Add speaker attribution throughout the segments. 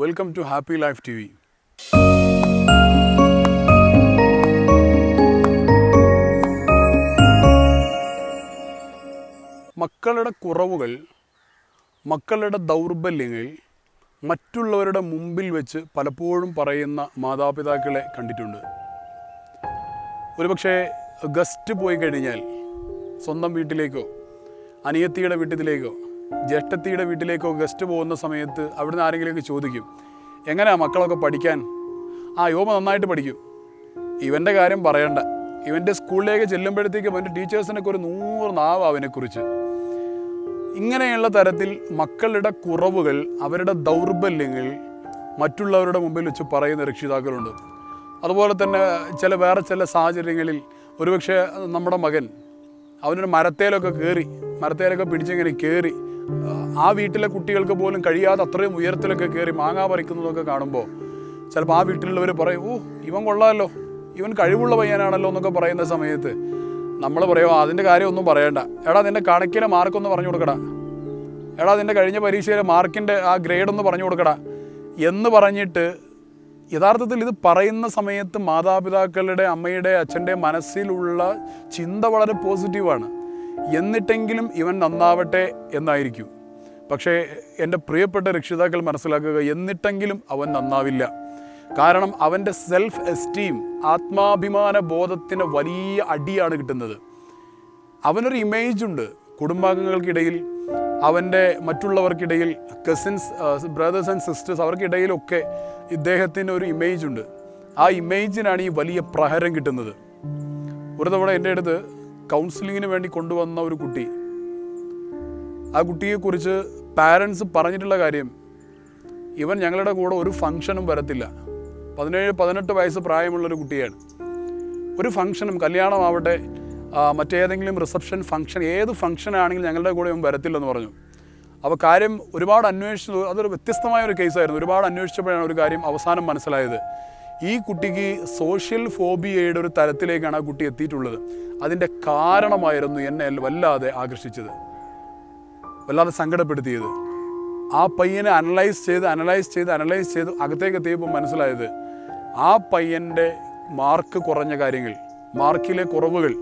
Speaker 1: Welcome to Happy Life TV. മക്കളുടെ കുറവുകൾ, മക്കളുടെ ദൗർബല്യങ്ങൾ മറ്റുള്ളവരുടെ മുമ്പിൽ വെച്ച് പലപ്പോഴും പറയുന്ന മാതാപിതാക്കളെ കണ്ടിട്ടുണ്ട്. ഒരുപക്ഷെ ഗസ്റ്റ് പോയി കഴിഞ്ഞാൽ സ്വന്തം വീട്ടിലേക്കോ അനിയത്തിയുടെ വീട്ടിലേക്കോ ജ്യേഷ്ഠത്തിയുടെ വീട്ടിലേക്കോ ഗസ്റ്റ് പോകുന്ന സമയത്ത് അവിടുന്ന് ആരെങ്കിലുമൊക്കെ ചോദിക്കും, എങ്ങനെയാ മക്കളൊക്കെ പഠിക്കാൻ? യോമ നന്നായിട്ട് പഠിക്കും, ഇവൻ്റെ കാര്യം പറയണ്ട, ഇവൻ്റെ സ്കൂളിലേക്ക് ചെല്ലുമ്പോഴത്തേക്കും അവൻ്റെ ടീച്ചേഴ്സിനൊക്കെ ഒരു 100 നാവ് അവനെക്കുറിച്ച്. ഇങ്ങനെയുള്ള തരത്തിൽ മക്കളുടെ കുറവുകൾ, അവരുടെ ദൗർബല്യങ്ങൾ മറ്റുള്ളവരുടെ മുമ്പിൽ വെച്ച് പറയുന്ന രക്ഷിതാക്കളുണ്ട്. അതുപോലെ തന്നെ വേറെ ചില സാഹചര്യങ്ങളിൽ ഒരുപക്ഷെ നമ്മുടെ മകൻ അവനൊരു മരത്തേലൊക്കെ പിടിച്ചിങ്ങനെ കയറി ആ വീട്ടിലെ കുട്ടികൾക്ക് പോലും കഴിയാതെ അത്രയും ഉയരത്തിലൊക്കെ കയറി മാങ്ങ പറിക്കുന്നതൊക്കെ കാണുമ്പോൾ ചിലപ്പോൾ ആ വീട്ടിലുള്ളവർ പറയും, ഇവൻ കൊള്ളാമല്ലോ, ഇവൻ കഴിവുള്ള പയ്യനാണല്ലോ എന്നൊക്കെ പറയുന്ന സമയത്ത് നമ്മൾ പറയുമോ, അതിൻ്റെ കാര്യമൊന്നും പറയണ്ട, എടാ നിൻ്റെ കണക്കിലെ മാർക്കൊന്ന് പറഞ്ഞു കൊടുക്കടാ, എടാ നിൻ്റെ കഴിഞ്ഞ പരീക്ഷയിലെ മാർക്കിൻ്റെ ആ ഗ്രേഡൊന്ന് പറഞ്ഞു കൊടുക്കടാ എന്ന് പറഞ്ഞിട്ട് യഥാർത്ഥത്തിൽ ഇത് പറയുന്ന സമയത്ത് മാതാപിതാക്കളുടെ, അമ്മയുടെ, അച്ഛൻ്റെ മനസ്സിലുള്ള ചിന്ത വളരെ പോസിറ്റീവാണ്. എന്നിട്ടെങ്കിലും ഇവൻ നന്നാവട്ടെ എന്നായിരിക്കും. പക്ഷേ എൻ്റെ പ്രിയപ്പെട്ട രക്ഷിതാക്കൾ മനസ്സിലാക്കുക, എന്നിട്ടെങ്കിലും അവൻ നന്നാവില്ല. കാരണം അവൻ്റെ സെൽഫ് എസ്റ്റീം, ആത്മാഭിമാന ബോധത്തിന് വലിയ അടിയാണ് കിട്ടുന്നത്. അവനൊരു ഇമേജുണ്ട് കുടുംബാംഗങ്ങൾക്കിടയിൽ, അവൻ്റെ മറ്റുള്ളവർക്കിടയിൽ, കസിൻസ്, ബ്രദേഴ്സ് ആൻഡ് സിസ്റ്റേഴ്സ്, അവർക്കിടയിലൊക്കെ ഇദ്ദേഹത്തിന് ഒരു ഇമേജുണ്ട്. ആ ഇമേജിനാണ് ഈ വലിയ പ്രഹരം കിട്ടുന്നത്. ഒരു തവണ എൻ്റെ അടുത്ത് കൗൺസിലിങ്ങിന് വേണ്ടി കൊണ്ടുവന്ന ഒരു കുട്ടി, ആ കുട്ടിയെക്കുറിച്ച് പാരൻസ് പറഞ്ഞിട്ടുള്ള കാര്യം, ഇവൻ ഞങ്ങളുടെ കൂടെ ഒരു ഫംഗ്ഷനും വരത്തില്ല. 17-18 വയസ്സ് പ്രായമുള്ളൊരു കുട്ടിയാണ്. ഒരു ഫംഗ്ഷനും, കല്യാണമാവട്ടെ മറ്റേതെങ്കിലും റിസപ്ഷൻ ഫംഗ്ഷൻ, ഏത് ഫംഗ്ഷനാണെങ്കിലും ഞങ്ങളുടെ കൂടെ ഇവൻ വരത്തില്ലെന്ന് പറഞ്ഞു. അപ്പോൾ കാര്യം ഒരുപാട് അന്വേഷിച്ചു, അതൊരു വ്യത്യസ്തമായ ഒരു കേസായിരുന്നു. ഒരുപാട് അന്വേഷിച്ചപ്പോഴാണ് ഒരു കാര്യം അവസാനം മനസ്സിലായത്. ഈ കുട്ടിക്ക് സോഷ്യൽ ഫോബിയയുടെ ഒരു തലത്തിലേക്കാണ് ആ കുട്ടി എത്തിയിട്ടുള്ളത്. അതിൻ്റെ കാരണമായിരുന്നു എന്നെ വല്ലാതെ ആകർഷിച്ചത്, വല്ലാതെ സങ്കടപ്പെടുത്തിയത്. ആ പയ്യനെ അനലൈസ് ചെയ്ത് അകത്തേക്ക് എത്തിയപ്പോൾ മനസ്സിലായത്, ആ പയ്യൻ്റെ മാർക്ക് കുറഞ്ഞ കാര്യങ്ങൾ, മാർക്കിലെ കുറവുകൾ,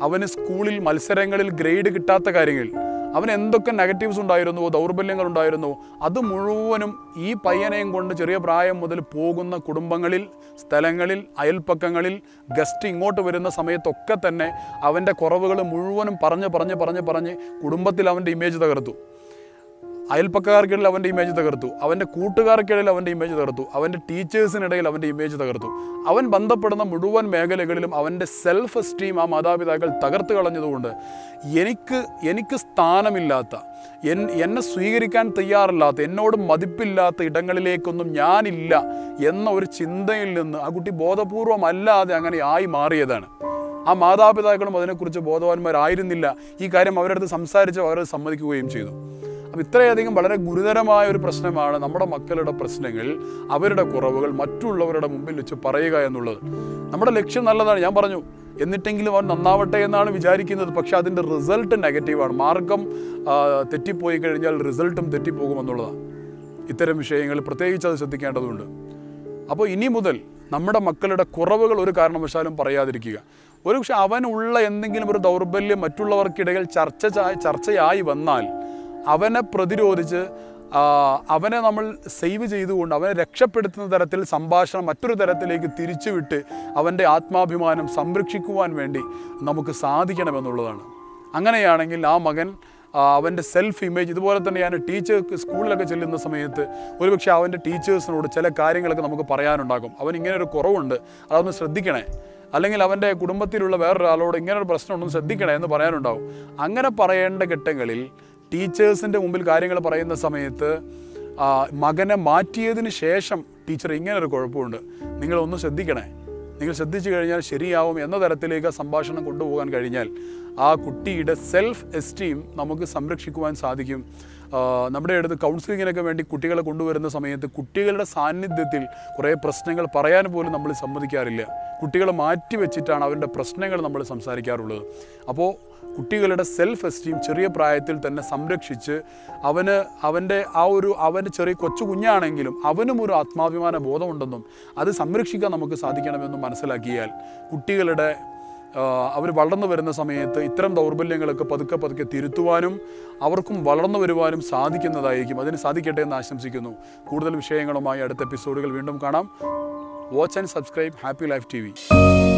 Speaker 1: അവന് സ്കൂളിൽ മത്സരങ്ങളിൽ ഗ്രേഡ് കിട്ടാത്ത കാര്യങ്ങൾ, അവന് എന്തൊക്കെ നെഗറ്റീവ്സ് ഉണ്ടായിരുന്നുവോ, ദൗർബല്യങ്ങൾ ഉണ്ടായിരുന്നുവോ, അത് മുഴുവനും ഈ പയ്യനെയും കൊണ്ട് ചെറിയ പ്രായം മുതൽ പോകുന്ന കുടുംബങ്ങളിൽ, സ്ഥലങ്ങളിൽ, അയൽപ്പക്കങ്ങളിൽ, ഗസ്റ്റ് ഇങ്ങോട്ട് വരുന്ന സമയത്തൊക്കെ തന്നെ അവൻ്റെ കുറവുകൾ മുഴുവനും പറഞ്ഞ് കുടുംബത്തിൽ അവൻ്റെ ഇമേജ് തകർത്തു. അയൽപ്പക്കാർക്കിടയിൽ അവൻ്റെ ഇമേജ് തകർത്തു, അവൻ്റെ കൂട്ടുകാർക്കിടയിൽ അവൻ്റെ ഇമേജ് തകർത്തു, അവൻ്റെ ടീച്ചേഴ്സിനിടയിൽ അവൻ്റെ ഇമേജ് തകർത്തു. അവൻ ബന്ധപ്പെടുന്ന മുഴുവൻ മേഖലകളിലും അവൻ്റെ സെൽഫ് എസ്റ്റീം ആ മാതാപിതാക്കൾ തകർത്ത് കളഞ്ഞതുകൊണ്ട് എനിക്ക് സ്ഥാനമില്ലാത്ത, എന്നെ സ്വീകരിക്കാൻ തയ്യാറില്ലാത്ത, എന്നോട് മതിപ്പില്ലാത്ത ഇടങ്ങളിലേക്കൊന്നും ഞാനില്ല എന്ന ഒരു ചിന്തയിൽ നിന്ന് ആ കുട്ടി ബോധപൂർവമല്ലാതെ അങ്ങനെ ആയി മാറിയതാണ്. ആ മാതാപിതാക്കളും അതിനെക്കുറിച്ച് ബോധവാന്മാരായിരുന്നില്ല. ഈ കാര്യം അവരുടെ അടുത്ത് സംസാരിച്ച് അവരത് സമ്മതിക്കുകയും ചെയ്തു. അപ്പോൾ ഇത്രയധികം വളരെ ഗുരുതരമായ ഒരു പ്രശ്നമാണ് നമ്മുടെ മക്കളുടെ പ്രശ്നങ്ങൾ, അവരുടെ കുറവുകൾ മറ്റുള്ളവരുടെ മുമ്പിൽ വെച്ച് പറയുക എന്നുള്ളത്. നമ്മുടെ ലക്ഷ്യം നല്ലതാണ്, ഞാൻ പറഞ്ഞു, എന്നിട്ടെങ്കിലും അവൻ നന്നാവട്ടെ എന്നാണ് വിചാരിക്കുന്നത്. പക്ഷേ അതിൻ്റെ റിസൾട്ട് നെഗറ്റീവാണ്. മാർഗം തെറ്റിപ്പോയി കഴിഞ്ഞാൽ റിസൾട്ടും തെറ്റിപ്പോകുമെന്നുള്ളതാണ്. ഇത്തരം വിഷയങ്ങൾ പ്രത്യേകിച്ച് അത് ശ്രദ്ധിക്കേണ്ടതുണ്ട്. അപ്പോൾ ഇനി മുതൽ നമ്മുടെ മക്കളുടെ കുറവുകൾ ഒരു കാരണവശാലും പറയാതിരിക്കുക. ഒരുപക്ഷെ അവനുള്ള എന്തെങ്കിലും ഒരു ദൗർബല്യം മറ്റുള്ളവർക്കിടയിൽ ചർച്ചയായി വന്നാൽ അവനെ പ്രതിരോധിച്ച്, അവനെ നമ്മൾ സേവ് ചെയ്തുകൊണ്ട്, അവനെ രക്ഷപ്പെടുത്തുന്ന തരത്തിൽ സംഭാഷണം മറ്റൊരു തരത്തിലേക്ക് തിരിച്ചുവിട്ട് അവൻ്റെ ആത്മാഭിമാനം സംരക്ഷിക്കുവാൻ വേണ്ടി നമുക്ക് സാധിക്കണമെന്നുള്ളതാണ്. അങ്ങനെയാണെങ്കിൽ ആ മകൻ അവൻ്റെ സെൽഫ് ഇമേജ്, ഇതുപോലെ തന്നെ ഞാൻ സ്കൂളിലൊക്കെ ചെല്ലുന്ന സമയത്ത് ഒരുപക്ഷെ അവൻ്റെ ടീച്ചേഴ്സിനോട് ചില കാര്യങ്ങളൊക്കെ നമുക്ക് പറയാനുണ്ടാകും. അവൻ ഇങ്ങനെ ഒരു കുറവുണ്ട്, അതൊന്ന് ശ്രദ്ധിക്കണേ, അല്ലെങ്കിൽ അവൻ്റെ കുടുംബത്തിലുള്ള വേറൊരാളോട് ഇങ്ങനൊരു പ്രശ്നമുണ്ടെന്ന് ശ്രദ്ധിക്കണേ എന്ന് പറയാനുണ്ടാകും. അങ്ങനെ പറയേണ്ട ഘട്ടങ്ങളിൽ ടീച്ചേഴ്സിൻ്റെ മുമ്പിൽ കാര്യങ്ങൾ പറയുന്ന സമയത്ത് മകനെ മാറ്റിയതിന് ശേഷം ടീച്ചർ ഇങ്ങനൊരു കുഴപ്പമുണ്ട്, നിങ്ങളൊന്ന് ശ്രദ്ധിക്കണേ, നിങ്ങൾ ശ്രദ്ധിച്ചു കഴിഞ്ഞാൽ ശരിയാവും എന്ന തരത്തിലേക്ക് സംഭാഷണം കൊണ്ടുപോകാൻ കഴിഞ്ഞാൽ ആ കുട്ടിയുടെ സെൽഫ് എസ്റ്റീം നമുക്ക് സംരക്ഷിക്കുവാൻ സാധിക്കും. നമ്മുടെ അടുത്ത് കൗൺസിലിങ്ങിനൊക്കെ വേണ്ടി കുട്ടികളെ കൊണ്ടുവരുന്ന സമയത്ത് കുട്ടികളുടെ സാന്നിധ്യത്തിൽ കുറേ പ്രശ്നങ്ങൾ പറയാൻ പോലും നമ്മൾ സമ്മതിക്കാറില്ല. കുട്ടികളെ മാറ്റി വെച്ചിട്ടാണ് അവരുടെ പ്രശ്നങ്ങൾ നമ്മൾ സംസാരിക്കാറുള്ളത്. അപ്പോൾ കുട്ടികളുടെ സെൽഫ് എസ്റ്റീം ചെറിയ പ്രായത്തിൽ തന്നെ സംരക്ഷിച്ച് അവൻ്റെ ചെറിയ കൊച്ചു കുഞ്ഞാണെങ്കിലും അവനും ഒരു ആത്മാഭിമാന ബോധമുണ്ടെന്നും അത് സംരക്ഷിക്കാൻ നമുക്ക് സാധിക്കണമെന്നും മനസ്സിലാക്കിയാൽ കുട്ടികളുടെ അവർ വളർന്നു വരുന്ന സമയത്ത് ഇത്തരം ദൗർബല്യങ്ങളൊക്കെ പതുക്കെ തിരുത്തുവാനും അവർക്കും വളർന്നു വരുവാനും സാധിക്കുന്നതായിരിക്കും. അതിന് സാധിക്കട്ടെ എന്ന് ആശംസിക്കുന്നു. കൂടുതൽ വിഷയങ്ങളുമായി അടുത്ത എപ്പിസോഡുകൾ വീണ്ടും കാണാം. Watch and subscribe happy life TV.